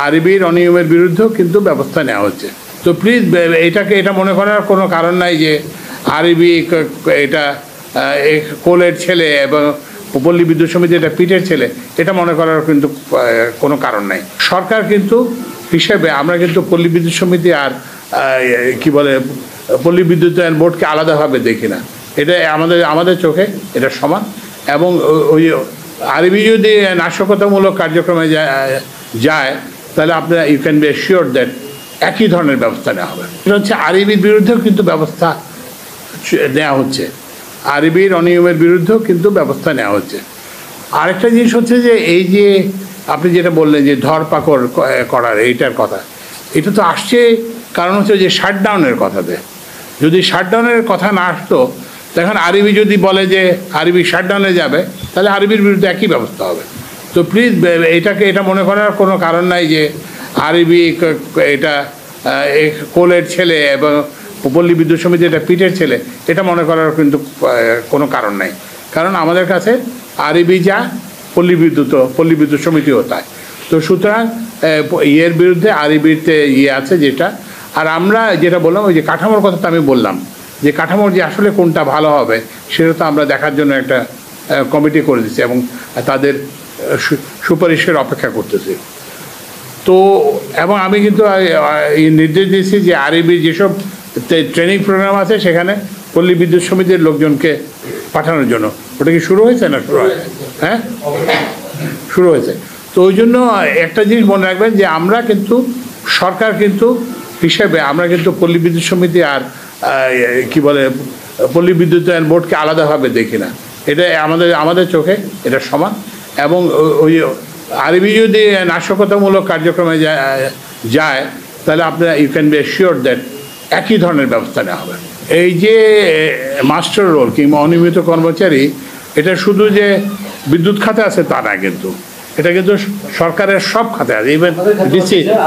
আরবির অনিয়মের বিরুদ্ধেও কিন্তু ব্যবস্থা নেওয়া হচ্ছে। তো প্লিজ এটা মনে করার কোনো কারণ নাই যে আরবি এটা কোলের ছেলে এবং পল্লী বিদ্যুৎ সমিতি এটা পিঠের ছেলে, এটা মনে করার কিন্তু কোনো কারণ নাই। সরকার কিন্তু হিসেবে আমরা কিন্তু পল্লী বিদ্যুৎ সমিতি আর কি বলে পল্লী বিদ্যুতায়ন বোর্ডকে আলাদাভাবে দেখি না। এটা আমাদের চোখে এটা সমান। এবং ওই আরবি যদি নাশকতামূলক কার্যক্রমে যায় তাহলে আপনারা you can be assure that একই ধরনের ব্যবস্থা নেওয়া হবে। এটা হচ্ছে আরবির বিরুদ্ধেও কিন্তু ব্যবস্থা নেওয়া হচ্ছে, আরবির অনিয়মের বিরুদ্ধেও কিন্তু ব্যবস্থা নেওয়া হচ্ছে। আরেকটা জিনিস হচ্ছে যে এই যে আপনি যেটা বললেন যে ধরপাকড় করার এইটার কথা, এটা তো আসছে কারণ হচ্ছে যে শাটডাউনের কথাতে। যদি শাটডাউনের কথা না আসতো তখন আরবি যদি বলে যে আরবি শাটডাউনে যাবে তাহলে আরবির বিরুদ্ধে একই ব্যবস্থা হবে। তো প্লিজ এটা মনে করার কোনো কারণ নাই যে আরবি এটা কোলের ছেলে এবং পল্লী বিদ্যুৎ সমিতি এটা পিঠের ছেলে, এটা মনে করার কিন্তু কোনো কারণ নাই। কারণ আমাদের কাছে আরবি যা পল্লী বিদ্যুৎ সমিতিও তাই। তো সুতরাং এর বিরুদ্ধে আরবিতে আছে যেটা। আর আমরা যেটা বললাম ওই যে কাঠামোর কথা তো আমি বললাম যে কাঠামোর যে আসলে কোনটা ভালো হবে সেটা তো আমরা দেখার জন্য একটা কমিটি করে দিচ্ছি এবং তাদের সুপারিশের অপেক্ষা করতেছি। তো এবং আমি কিন্তু নির্দেশ দিয়েছি যে আরবির যেসব ট্রেনিং প্রোগ্রাম আছে সেখানে পল্লী বিদ্যুৎ সমিতির লোকজনকে পাঠানোর জন্য। ওটা কি শুরু হয়েছে না শুরু হয়েছে? হ্যাঁ, শুরু হয়েছে। তো ওই জন্য একটা জিনিস মনে রাখবেন যে আমরা কিন্তু সরকার কিন্তু হিসেবে আমরা কিন্তু পল্লী বিদ্যুৎ সমিতি আর কি বলে পল্লী বিদ্যুতায়ন বোর্ডকে আলাদাভাবে দেখি না। এটা আমাদের চোখে এটা সমান। এবং ওই আরবি যদি নাশকতামূলক কার্যক্রমে যায় তাহলে আপনারা you can be assure that একই ধরনের ব্যবস্থা নেওয়া হবে। এই যে মাস্টার রোল কিংবা অনিয়মিত কর্মচারী, এটা শুধু যে বিদ্যুৎ খাতে আছে তা না, কিন্তু এটা কিন্তু সরকারের সব খাতে আছে। ইভেন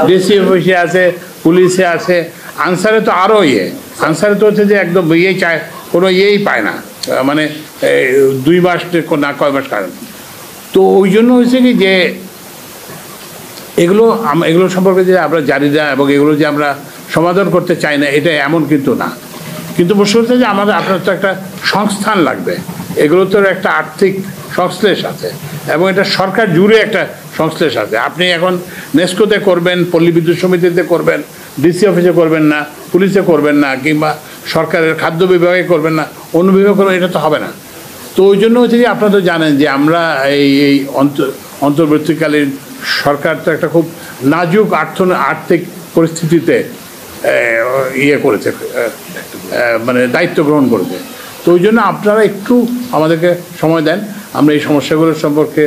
ডিসি অফিসে আছে, পুলিশে আছে, আনসারে তো আরও আনসারে তো হচ্ছে যে একদম চায় কোনো পায় না, মানে 2 মাস না কয় মাস কারণ। তো ওই জন্য হয়েছে কি যে এগুলো সম্পর্কে যে আমরা জানি না এবং এগুলো যে আমরা সমাধান করতে চাই না এটা এমন কিন্তু না। কিন্তু প্রশ্ন হচ্ছে যে আপনার তো একটা সংস্থান লাগবে, এগুলো তো একটা আর্থিক সংশ্লেষ আছে এবং এটা সরকার জুড়ে একটা সংশ্লেষ আছে। আপনি এখন নেস্কোতে করবেন, পল্লী বিদ্যুৎ সমিতিতে করবেন, ডিসি অফিসে করবেন না, পুলিশে করবেন না, কিংবা সরকারের খাদ্য বিভাগে করবেন না, অন্য বিভাগে করবেন, এটা তো হবে না। তো ওই জন্য হচ্ছে যে আপনারা তো জানেন যে আমরা এই অন্তর্বর্তীকালীন সরকার তো একটা খুব নাজুক আর্থিক পরিস্থিতিতে করেছে, মানে দায়িত্ব গ্রহণ করেছে। তো ওই জন্য আপনারা একটু আমাদেরকে সময় দেন, আমরা এই সমস্যাগুলোর সম্পর্কে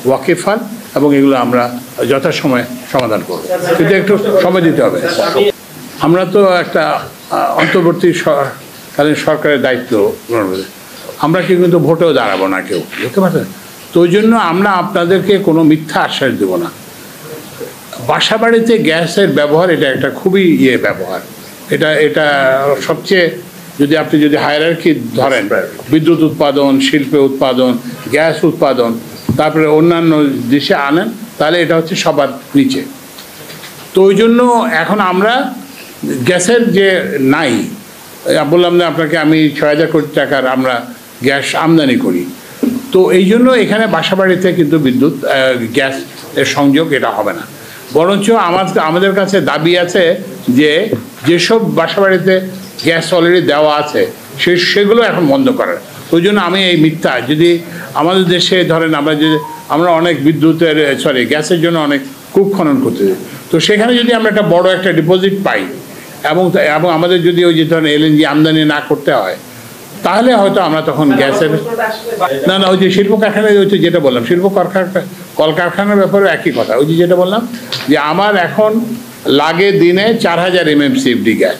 ওয়াকিফান এবং এগুলো আমরা যথাসময়ে সমাধান করব, কিন্তু একটু সময় দিতে হবে। আমরা তো একটা অন্তর্বর্তীকালীন সরকারের দায়িত্ব গ্রহণ করেছি, আমরা কিন্তু ভোটেও দাঁড়াবো না কেউ, বুঝতে পারছেন? তো ওই জন্য আমরা আপনাদেরকে কোনো মিথ্যা আশ্বাস দেব না। বাসা বাড়িতে গ্যাসের ব্যবহার এটা একটা খুবই ব্যবহার, এটা সবচেয়ে আপনি যদি হায়ারার্কি ধরেন, বিদ্যুৎ উৎপাদন, শিল্পে উৎপাদন, গ্যাস উৎপাদন, তারপরে অন্যান্য দেশে আনেন, তাহলে এটা হচ্ছে সবার নিচে। তো ওই জন্য এখন আমরা গ্যাসের যে নাই, বললাম না আপনাকে আমি 6,000 কোটি টাকার আমরা গ্যাস আমদানি করি। তো এই জন্য এখানে বাসাবাড়িতে কিন্তু গ্যাস এর সংযোগ এটা হবে না, বরঞ্চ আমাদের কাছে দাবি আছে যে যেসব বাসাবাড়িতে গ্যাস অলরেডি দেওয়া আছে সেগুলো এখন বন্ধ করার। ওই জন্য আমি এই মিথ্যা, যদি আমাদের দেশে ধরেন আমরা অনেক গ্যাসের জন্য অনেক কূপ খনন করতে যাই, তো সেখানে যদি আমরা একটা বড় একটা ডিপোজিট পাই এবং আমাদের যদি ওই যে ধরেন এলএনজি আমদানি না করতে হয়, তাহলে হয়তো আমরা তখন গ্যাসের না ওই যে শিল্প কারখানায় ওই তো যেটা বললাম, কলকারখানার ব্যাপারে একই কথা। ওই যে যেটা বললাম যে আমার এখন লাগে দিনে 4,000 MMCFD গ্যাস,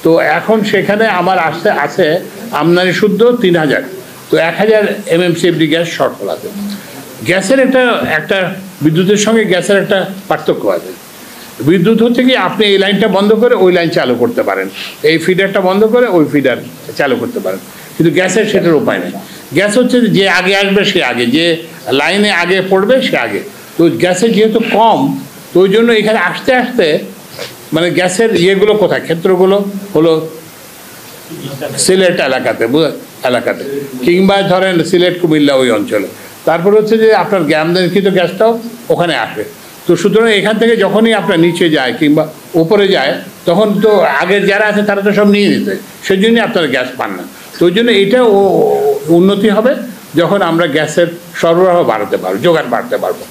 তো এখন সেখানে আমার আছে আমদানি শুদ্ধ 3,000, তো 1,000 MMCFD গ্যাস শর্টফল আছে। গ্যাসের একটা বিদ্যুতের সঙ্গে গ্যাসের একটা পার্থক্য আছে। বিদ্যুৎ হচ্ছে কি আপনি এই লাইনটা বন্ধ করে ওই লাইন চালু করতে পারেন, এই ফিডারটা বন্ধ করে ওই ফিডার চালু করতে পারেন, কিন্তু গ্যাসের সেটার উপায় নেই। গ্যাস হচ্ছে যে আগে আসবে সে আগে, যে লাইনে আগে পড়বে সে আগে। তো গ্যাসের যেহেতু কম, তো ওই জন্য এখানে আসতে আসতে মানে গ্যাসের ইয়েগুলো কোথায়, ক্ষেত্রগুলো হলো সিলেট এলাকাতে কিংবা ধরেন সিলেট কুমিল্লা ওই অঞ্চলে। তারপর হচ্ছে যে আপনার আমদানিকৃত গ্যাসটাও ওখানে আসে। তো সুতরাং এখান থেকে যখনই আপনার নিচে যায় কিংবা উপরে যায় তখন তো আগের যারা আছে তারা তো সব নিয়ে নিতে, সেই জন্যই আপনারা গ্যাস পান না। তো ওই জন্য এটা উন্নতি হবে যখন আমরা গ্যাসের সরবরাহ বাড়াতে পারবো, যোগান বাড়াতে পারবো।